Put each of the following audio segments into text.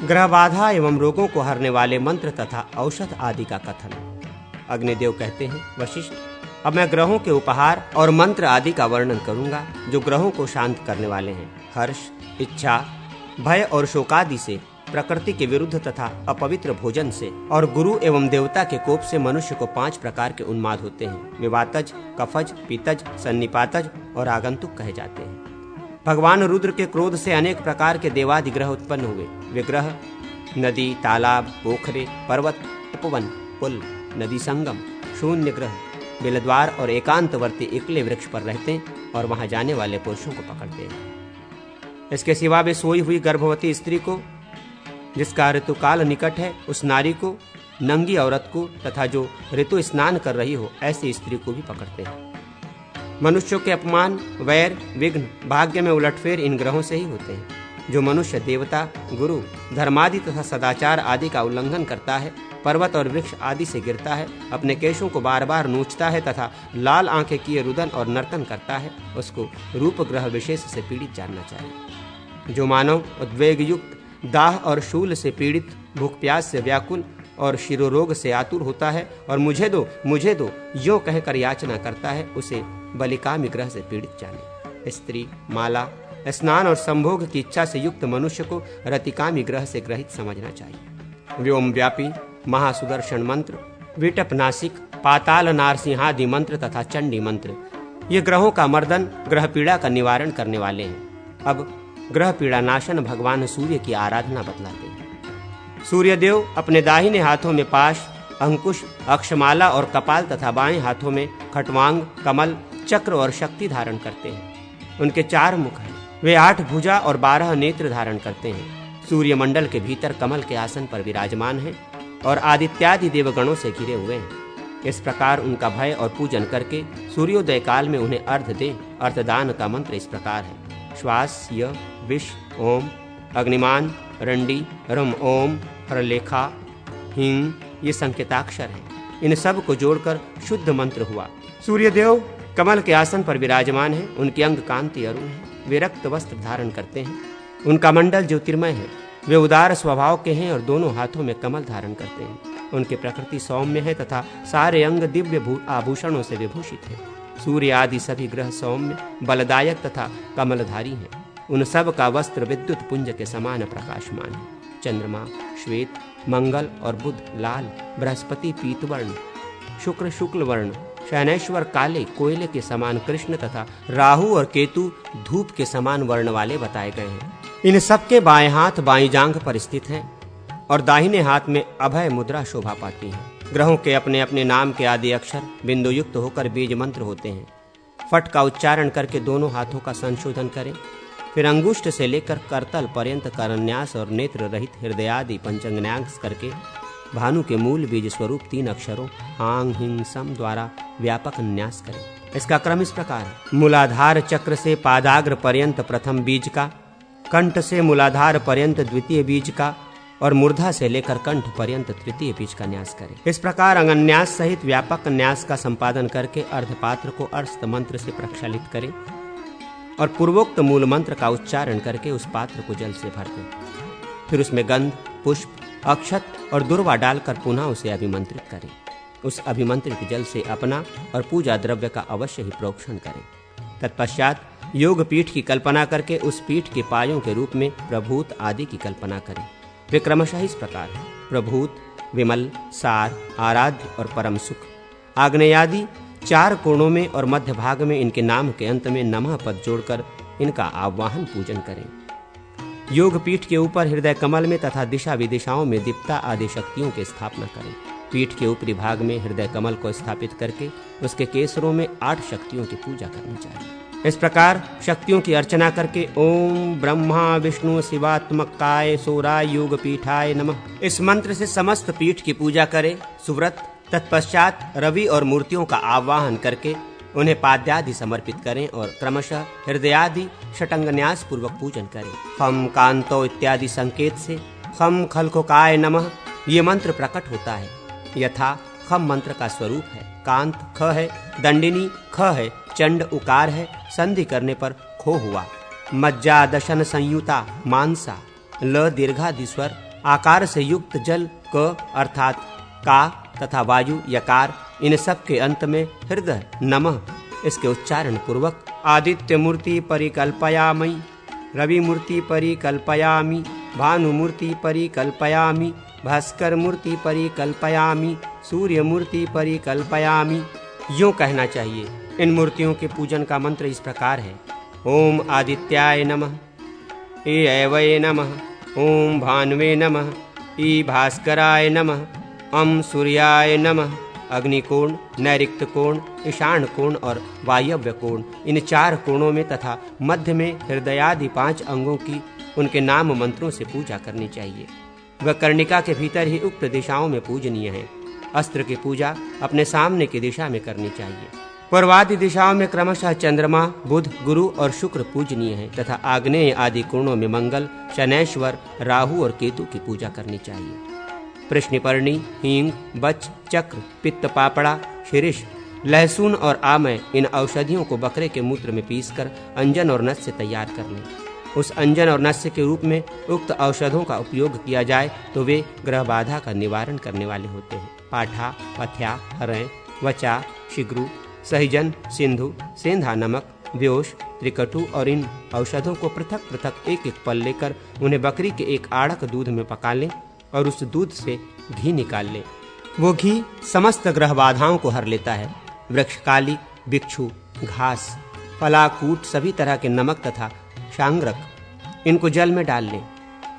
ग्रह बाधा एवं रोगों को हरने वाले मंत्र तथा औषध आदि का कथन। अग्निदेव कहते हैं, वशिष्ठ, अब मैं ग्रहों के उपहार और मंत्र आदि का वर्णन करूंगा जो ग्रहों को शांत करने वाले हैं। हर्ष, इच्छा, भय और शोकादि से, प्रकृति के विरुद्ध तथा अपवित्र भोजन से और गुरु एवं देवता के कोप से मनुष्य को 5 प्रकार के उन्माद होते हैं। वे वातज, कफज, पितज, सन्निपातज और आगंतुक कहे जाते हैं। भगवान रुद्र के क्रोध से अनेक प्रकार के देवादि ग्रह उत्पन्न हुए। वे ग्रह नदी, तालाब, पोखरे, पर्वत, उपवन, पुल, नदी संगम, शून्य ग्रह, बिलद्वार और एकांतवर्ती एकले वृक्ष पर रहते हैं और वहां जाने वाले पुरुषों को पकड़ते हैं। इसके सिवा वे सोई हुई गर्भवती स्त्री को, जिसका ऋतुकाल निकट है, उस नारी को, नंगी औरत को तथा जो ऋतु स्नान कर रही हो ऐसी स्त्री को भी पकड़ते हैं। मनुष्यों के अपमान, वैर, विघ्न, भाग्य में उलटफेर इन ग्रहों से ही होते हैं। जो मनुष्य देवता, गुरु, धर्मादि तथा सदाचार आदि का उल्लंघन करता है, पर्वत और वृक्ष आदि से गिरता है, अपने केशों को बार बार नोचता है तथा लाल आंखें किए रुदन और नर्तन करता है, उसको रूप ग्रह विशेष से पीड़ित जानना चाहिए। जो मानव उद्वेग युक्त, दाह और शूल से पीड़ित, भूख प्यास से व्याकुल और शिरोरोग से आतुर होता है और मुझे दो यो कहकर याचना करता है, उसे बलिकामी ग्रह से पीड़ित जाने। स्त्री, माला, स्नान और संभोग की इच्छा से युक्त मनुष्य को रतिकामी ग्रह से ग्रहित समझना चाहिए। व्योम व्यापी, महासुदर्शन मंत्र, विटप नासिक, पाताल नारसिंहादि मंत्र तथा चंडी मंत्र, ये ग्रहों का मर्दन, ग्रह पीड़ा का निवारण करने वाले हैं। अब ग्रह पीड़ा नाशन भगवान सूर्य की आराधना बतलाते हैं। सूर्य देव अपने दाहिने हाथों में पाश, अंकुश, अक्षमाला और कपाल तथा बाएं हाथों में खटवांग, कमल, चक्र और शक्ति धारण करते हैं। उनके 4 मुख हैं। वे 8 भुजा और 12 नेत्र धारण करते हैं। सूर्य मंडल के भीतर कमल के आसन पर विराजमान हैं और आदित्यादि देवगणों से घिरे हुए हैं। इस प्रकार उनका भय और पूजन करके सूर्योदय काल में उन्हें अर्घ दें। अर्थदान का मंत्र इस प्रकार है: श्वास य विष ओम, अग्निमान रंडी रम ओम, हरलेखा हिंग, ये संकेताक्षर हैं। इन सब को जोड़कर शुद्ध मंत्र हुआ। सूर्यदेव कमल के आसन पर विराजमान हैं। उनकी अंग कांति अरुण है। वे रक्त वस्त्र धारण करते हैं। उनका मंडल ज्योतिर्मय है। वे उदार स्वभाव के हैं और दोनों हाथों में कमल धारण करते हैं। उनकी प्रकृति सौम्य है तथा सारे अंग दिव्य आभूषणों से विभूषित है। सूर्य आदि सभी ग्रह सौम्य, बलदायक तथा कमलधारी हैं। उन सब का वस्त्र विद्युत पुंज के समान प्रकाशमान है। चंद्रमा श्वेत, मंगल और बुध लाल, बृहस्पति पीतवर्ण, शुक्र शुक्ल वर्ण, शनैश्वर काले कोयले के समान कृष्ण तथा राहु और केतु धूप के समान वर्ण वाले बताए गए हैं। इन सबके बाएं हाथ बाईं जांघ पर स्थित हैं और दाहिने हाथ में अभय मुद्रा शोभा पाती है। ग्रहों के अपने अपने नाम के आदि अक्षर बिंदु युक्त होकर बीज मंत्र होते हैं। फट का उच्चारण करके दोनों हाथों का संशोधन करें। फिर अंगुष्ठ से लेकर करतल पर्यंत करन्यास और नेत्र रहित हृदयादि पंचंगन्यास करके भानु के मूल बीज स्वरूप 3 अक्षरों हांग हिंग सम द्वारा व्यापक न्यास करें। इसका क्रम इस प्रकार है: मूलाधार चक्र से पादाग्र पर्यंत प्रथम बीज का, कंठ से मूलाधार पर्यंत द्वितीय बीज का और मूर्धा से लेकर कंठ पर्यंत तृतीय बीज का न्यास करें। इस प्रकार अंगन्यास सहित व्यापक न्यास का संपादन करके अर्धपात्र को अर्स्त मंत्र से प्रक्षालित करें और पूर्वोक्त मूल मंत्र का उच्चारण करके उस पात्र को जल से भर दें। फिर उसमें गंध, पुष्प, अक्षत और दुर्वा डालकर पुनः उसे अभिमंत्रित करें। उस अभिमंत्रित जल से अपना और पूजा द्रव्य का अवश्य ही प्रोक्षण करें। तत्पश्चात योग पीठ की कल्पना करके उस पीठ के पायों के रूप में प्रभूत आदि की कल्पना करें। वे क्रमशः इस प्रकार है: प्रभूत, विमल, सार, आराध्य और परम सुख। आग्नेयादि 4 कोणों में और मध्य भाग में इनके नाम के अंत में नमः पद जोड़कर इनका आवाहन पूजन करें। योग पीठ के ऊपर हृदय कमल में तथा दिशा विदिशाओं में दीप्ता आदि शक्तियों की स्थापना करें। पीठ के ऊपरी भाग में हृदय कमल को स्थापित करके उसके केसरों में 8 शक्तियों की पूजा करनी चाहिए। इस प्रकार शक्तियों की अर्चना करके ओम ब्रह्मा विष्णु शिवात्मकाय सोराय योग पीठाय नमः इस मंत्र से समस्त पीठ की पूजा करें। सुव्रत तत्पश्चात रवि और मूर्तियों का आवाहन करके उन्हें पाद्यादि समर्पित करें और क्रमशः हृदयादि षटंगन्यास पूर्वक पूजन करें। खम कांतो इत्यादि संकेत से खम खलकोकाय नमः ये मंत्र प्रकट होता है। यथा खम मंत्र का स्वरूप है, कांत ख है, दंडिनी ख है, चंड उकार है, संधि करने पर खो हुआ, मज्जा दशन संयुता मानसा, ल दीर्घादि स्वर, आकार से युक्त जल क अर्थात का तथा वायु यकार, इन सब के अंत में हृदय नमः इसके उच्चारण पूर्वक आदित्य मूर्ति परिकल्पयामि, रवि मूर्ति परिकल्पयामि, भानु मूर्ति परिकल्पयामि, भास्कर मूर्ति परिकल्पयामि, सूर्य मूर्ति परिकल्पयामि यूं कहना चाहिए। इन मूर्तियों के पूजन का मंत्र इस प्रकार है। ओम आदित्याय नमः, ए ऐवये नमः, ओम भानुवे नमः, ई भास्कराय नमः, अम सूर्याय नमः। अग्निकोण, नैऋत्य कोण, ईशान कोण और वायव्य कोण, इन 4 कोणों में तथा मध्य में हृदयादि 5 अंगों की उनके नाम मंत्रों से पूजा करनी चाहिए। वह कर्णिका के भीतर ही उक्त दिशाओं में पूजनीय है। अस्त्र की पूजा अपने सामने की दिशा में करनी चाहिए। पूर्वादि दिशाओं में क्रमशः चंद्रमा, बुध, गुरु और शुक्र पूजनीय है तथा आग्नेय आदि कोणों में मंगल, शनैश्वर, राहु और केतु की पूजा करनी चाहिए। प्रश्निपर्णी, हींग, बच, चक्र, पित्त पापड़ा, शिरीष, लहसुन और आमय इन औषधियों को बकरे के मूत्र में पीसकर अंजन और नस्य तैयार कर लें। उस अंजन और नस्य के रूप में उक्त औषधों का उपयोग किया जाए तो वे ग्रह बाधा का निवारण करने वाले होते हैं। पाठा, पथ्या, हरय, वचा, शिग्रु, सहिजन, सिंधु, सेंधा नमक, व्योश, त्रिकटु और इन औषधों को पृथक पृथक एक एक पल लेकर उन्हें बकरी के एक आड़क दूध में पका लें और उस दूध से घी निकाल लें। वो घी समस्त ग्रह बाधाओं को हर लेता है। वृक्षकाली, बिच्छू, घास, फलाकूट, सभी तरह के नमक तथा शांग्रक इनको जल में डाल लें।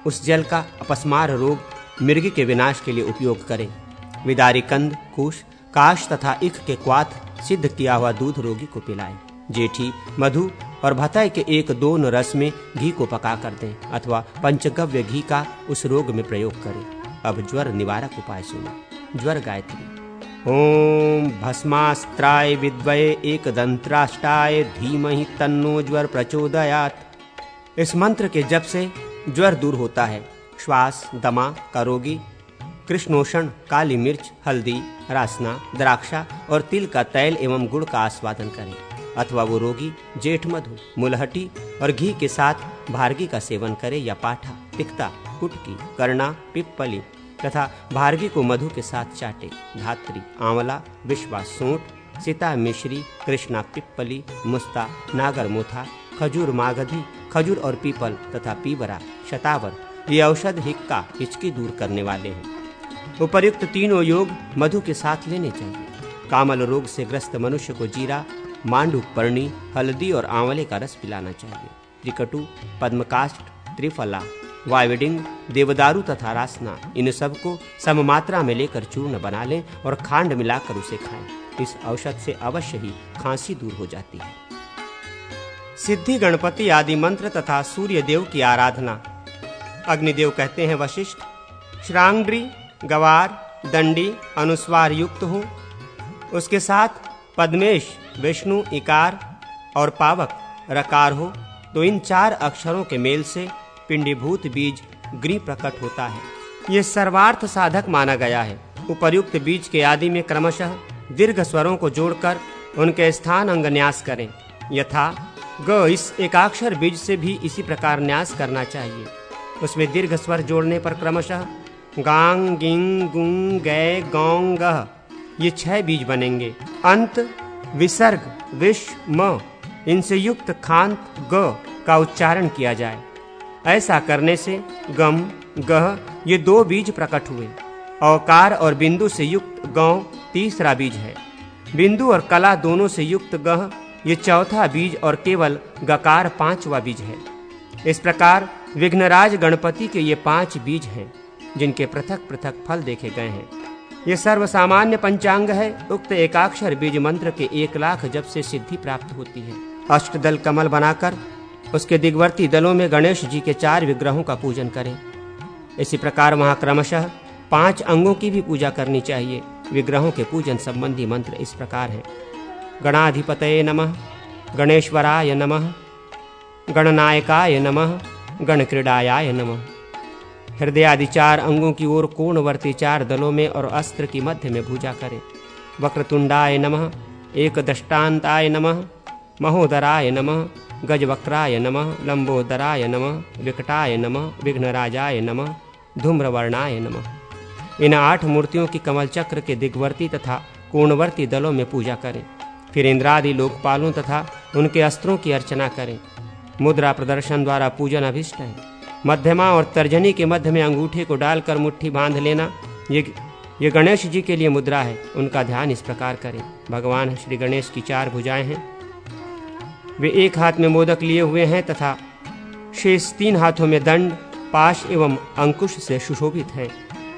उस जल का अपस्मार रोग, मिर्गी के विनाश के लिए उपयोग करें। विदारी कंद, कुश, काश तथा इख के क्वाथ सिद्ध किया हुआ दूध रोगी को पिलाएं। जेठी, मधु और भतय के 1-2 रस में घी को पका कर दें अथवा पंचगव्य घी का उस रोग में प्रयोग करें। अब ज्वर निवारक उपाय सुनो। ज्वर गायत्री। ओम भस्मास्त्राय विद्महे एकदंत्राष्टाय धीमहि तन्नो ज्वर प्रचोदयात्। इस मंत्र के जप से ज्वर दूर होता है। श्वास, दमा का रोगी कृष्णोषण, काली मिर्च, हल्दी, रासना, द्राक्षा और तिल का तैल एवं गुड़ का आस्वादन करें अथवा वो रोगी जेठ मधु, मुलहटी और घी के साथ भारगी का सेवन करे या पाठा, तिक्ता, कुटकी, करना, पिप्पली तथा भारगी को मधु के साथ चाटे। धात्री, आंवला, विश्वा, सूंठ, सीता मिश्री, कृष्णा पिप्पली, मुस्ता, नागर मोथा, खजूर मागधी, खजूर और पीपल तथा पीवरा, शतावर ये औषध हिक्का हिचकी दूर करने वाले हैं। उपर्युक्त तीनों योग मधु के साथ लेने चाहिए। कामल रोग से ग्रस्त मनुष्य को जीरा, मांडूक पर्णी, हल्दी और आंवले का रस पिलाना चाहिए। त्रिकटु, पद्मकाष्ठ, त्रिफला, वायविडिंग, देवदारू तथा रासना इन सब को सममात्रा में लेकर चूर्ण बना लें और खांड मिलाकर उसे खाएं। इस औषध से अवश्य ही खांसी दूर हो जाती है। सिद्धि, गणपति आदि मंत्र तथा सूर्य देव की आराधना। अग्निदेव कहते हैं वशिष्ठ, श्रांग्री, गवार, दंडी अनुस्वार युक्त हो, उसके साथ पद्मेश, विष्णु इकार और पावक रकार हो तो इन 4 अक्षरों के मेल से पिंडीभूत बीज ग्री प्रकट होता है। ये सर्वार्थ साधक माना गया है। उपर्युक्त बीज के आदि में क्रमशः दीर्घ स्वरों को जोड़कर उनके स्थान अंग न्यास करें। यथा ग, इस एकाक्षर बीज से भी इसी प्रकार न्यास करना चाहिए। उसमें दीर्घ स्वर जोड़ने पर क्रमशः गांग, गिंग, गुंग, गै, गौंग, गह ये 6 बीज बनेंगे। अंत विसर्ग, विश, म इनसे युक्त खांत ग का उच्चारण किया जाए। ऐसा करने से गम, गह ये 2 बीज प्रकट हुए। औकार और बिंदु से युक्त गौ तीसरा बीज है। बिंदु और कला दोनों से युक्त गह ये चौथा बीज और केवल गकार 5वां बीज है। इस प्रकार विघ्नराज गणपति के ये 5 बीज हैं जिनके पृथक पृथक फल देखे गए हैं। ये सर्वसामान्य पंचांग है। उक्त एकाक्षर बीज मंत्र के 1,00,000 जप से सिद्धि प्राप्त होती है। अष्टदल कमल बनाकर उसके दिग्वर्ती दलों में गणेश जी के 4 विग्रहों का पूजन करें। इसी प्रकार वहाँ क्रमशः 5 अंगों की भी पूजा करनी चाहिए। विग्रहों के पूजन संबंधी मंत्र इस प्रकार हैं। गणाधिपतये नमः, गणेश्वराय नमः, गणनायकाय नमः, गणक्रीडायाय नमः। हृदय आदि 4 अंगों की ओर कोणवर्ती 4 दलों में और अस्त्र की मध्य में पूजा करें। वक्रतुंडाय नमः, एकदष्टान्ताय नमः, महोदराय नमः, गजवक्राय नमः, लंबोदराय नमः, विकटाय नमः, विघ्नराजाय नमः, धूम्रवर्णाय नमः। इन 8 मूर्तियों की कमल चक्र के दिग्वर्ती तथा कोणवर्ती दलों में पूजा करें। फिर इंद्रादि लोकपालों तथा उनके अस्त्रों की अर्चना करें। मुद्रा प्रदर्शन द्वारा पूजन अभिष्ट है। मध्यमा और तर्जनी के मध्य में अंगूठे को डालकर मुट्ठी बांध लेना, ये गणेश जी के लिए मुद्रा है। उनका ध्यान इस प्रकार करें। भगवान श्री गणेश की 4 भुजाएं हैं। वे एक हाथ में मोदक लिए हुए हैं तथा शेष 3 हाथों में दंड, पाश एवं अंकुश से सुशोभित हैं।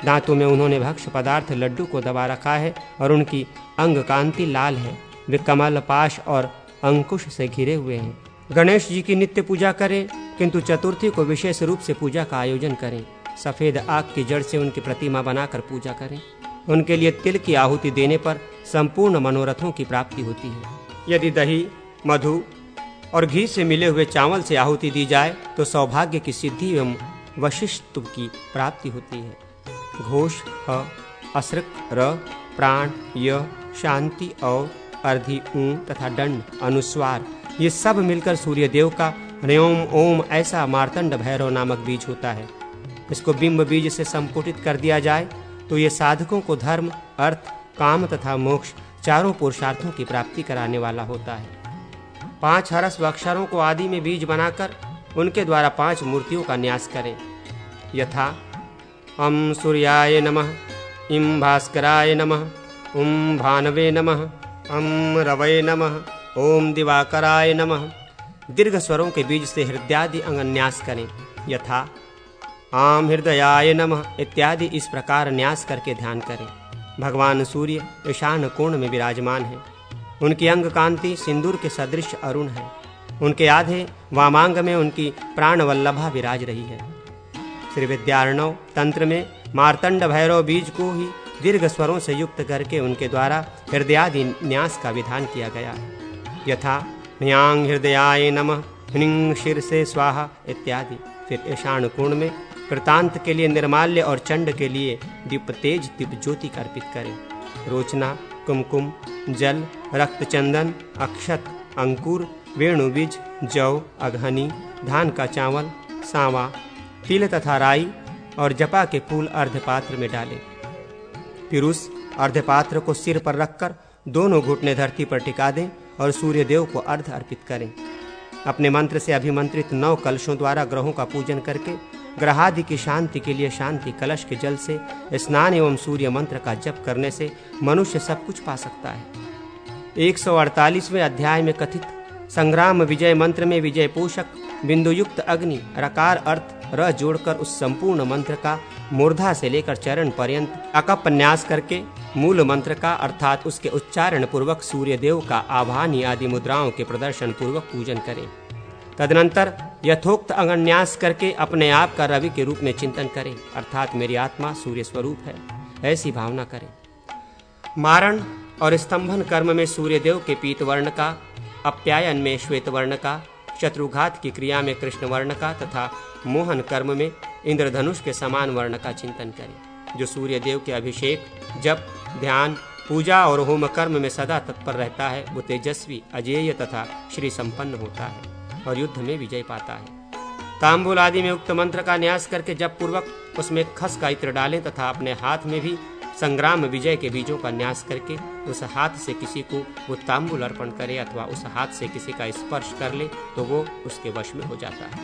दांतों में उन्होंने भक्ष्य पदार्थ लड्डू को दबा रखा है और उनकी अंग कांति लाल है। वे कमल, पाश और अंकुश से घिरे हुए हैं। गणेश जी की नित्य पूजा करें, किंतु चतुर्थी को विशेष रूप से पूजा का आयोजन करें। सफेद आग की जड़ से उनकी प्रतिमा बनाकर पूजा करें। उनके लिए तिल की आहुति देने पर संपूर्ण मनोरथों की प्राप्ति होती है। यदि दही, मधु और घी से मिले हुए चावल से आहुति दी जाए तो सौभाग्य की सिद्धि एवं वशिष्ठ की प्राप्ति होती है। घोष ह, असृक र, प्राण य, शांति और अर्धि ऊ तथा दंड अनुस्वार, ये सब मिलकर सूर्य देव का ह्रैम ओम ऐसा मार्तंड भैरव नामक बीज होता है। इसको बिंब बीज से संपुटित कर दिया जाए तो ये साधकों को धर्म, अर्थ, काम तथा मोक्ष चारों पुरुषार्थों की प्राप्ति कराने वाला होता है। 5 हरस्व अक्षरों को आदि में बीज बनाकर उनके द्वारा 5 मूर्तियों का न्यास करें। यथा अम सूर्याय नमः, इम भास्कराय नमः, उम भानवे नमः, अम रवये नमः, ओम दिवाकराय नमः। दीर्घ स्वरों के बीज से हृदयादि अंगन्यास करें। यथा आम हृदयाय नमः इत्यादि इस प्रकार न्यास करके ध्यान करें। भगवान सूर्य ईशान कोण में विराजमान है। उनकी अंग कांति सिंदूर के सदृश अरुण है। उनके आधे वामांग में उनकी प्राणवल्लभा विराज रही है। श्री विद्यार्णव तंत्र में मार्तंड भैरव बीज को ही दीर्घ स्वरों से युक्त करके उनके द्वारा हृदयादि न्यास का विधान किया गया। यथा ह्यांग हृदयाय नमः, ह्निंग शीर्षे स्वाहा इत्यादि। फिर ईशान कोण में कृतांत के लिए निर्माल्य और चंड के लिए दीप तेज दीप ज्योति अर्पित करें। रोचना, कुमकुम, जल, रक्त चंदन, अक्षत, अंकुर, वेणुबीज, जौ, अघनी, धान का चावल, सांवा, तिल तथा राई और जपा के फूल अर्धपात्र में डालें। फिर उस अर्धपात्र को सिर पर रखकर दोनों घुटने धरती पर टिका दें और सूर्य देव को अर्घ अर्पित करें। अपने मंत्र से अभिमंत्रित 9 कलशों द्वारा ग्रहों का पूजन करके ग्रहादि की शांति के लिए शांति कलश के जल से स्नान एवं सूर्य मंत्र का जप करने से मनुष्य सब कुछ पा सकता है। 148वें अध्याय में कथित संग्राम विजय मंत्र में विजय पोषक बिंदुयुक्त अग्नि रकार अर्थ र जोड़कर उस संपूर्ण मंत्र का मूर्धा से लेकर चरण पर्यंत अकप न्यास करके मूल मंत्र का अर्थात उसके उच्चारण पूर्वक सूर्य देव का आभानी आदि मुद्राओं के प्रदर्शन पूर्वक पूजन करें। तदनंतर यथोक्त अंगन्यास करके अपने आप का रवि के रूप में चिंतन करें, अर्थात मेरी आत्मा सूर्य स्वरूप है, ऐसी भावना करें। मारण और स्तंभन कर्म में सूर्य देव के पीत वर्ण का, अप्यायन में श्वेत वर्ण का, शत्रुघात की क्रिया में कृष्ण वर्ण का तथा मोहन कर्म में इंद्रधनुष के समान वर्ण का चिंतन करें। जो सूर्य देव के अभिषेक, जप, ध्यान, पूजा और होम कर्म में सदा तत्पर रहता है वो तेजस्वी, अजेय तथा श्री संपन्न होता है और युद्ध में विजय पाता है। तांबूल आदि में उक्त मंत्र का न्यास करके जप पूर्वक उसमें खस का इत्र डालें तथा अपने हाथ में भी संग्राम विजय के बीजों का न्यास करके उस हाथ से किसी को वो तांबूल अर्पण करे अथवा उस हाथ से किसी का स्पर्श कर ले तो वो उसके वश में हो जाता है।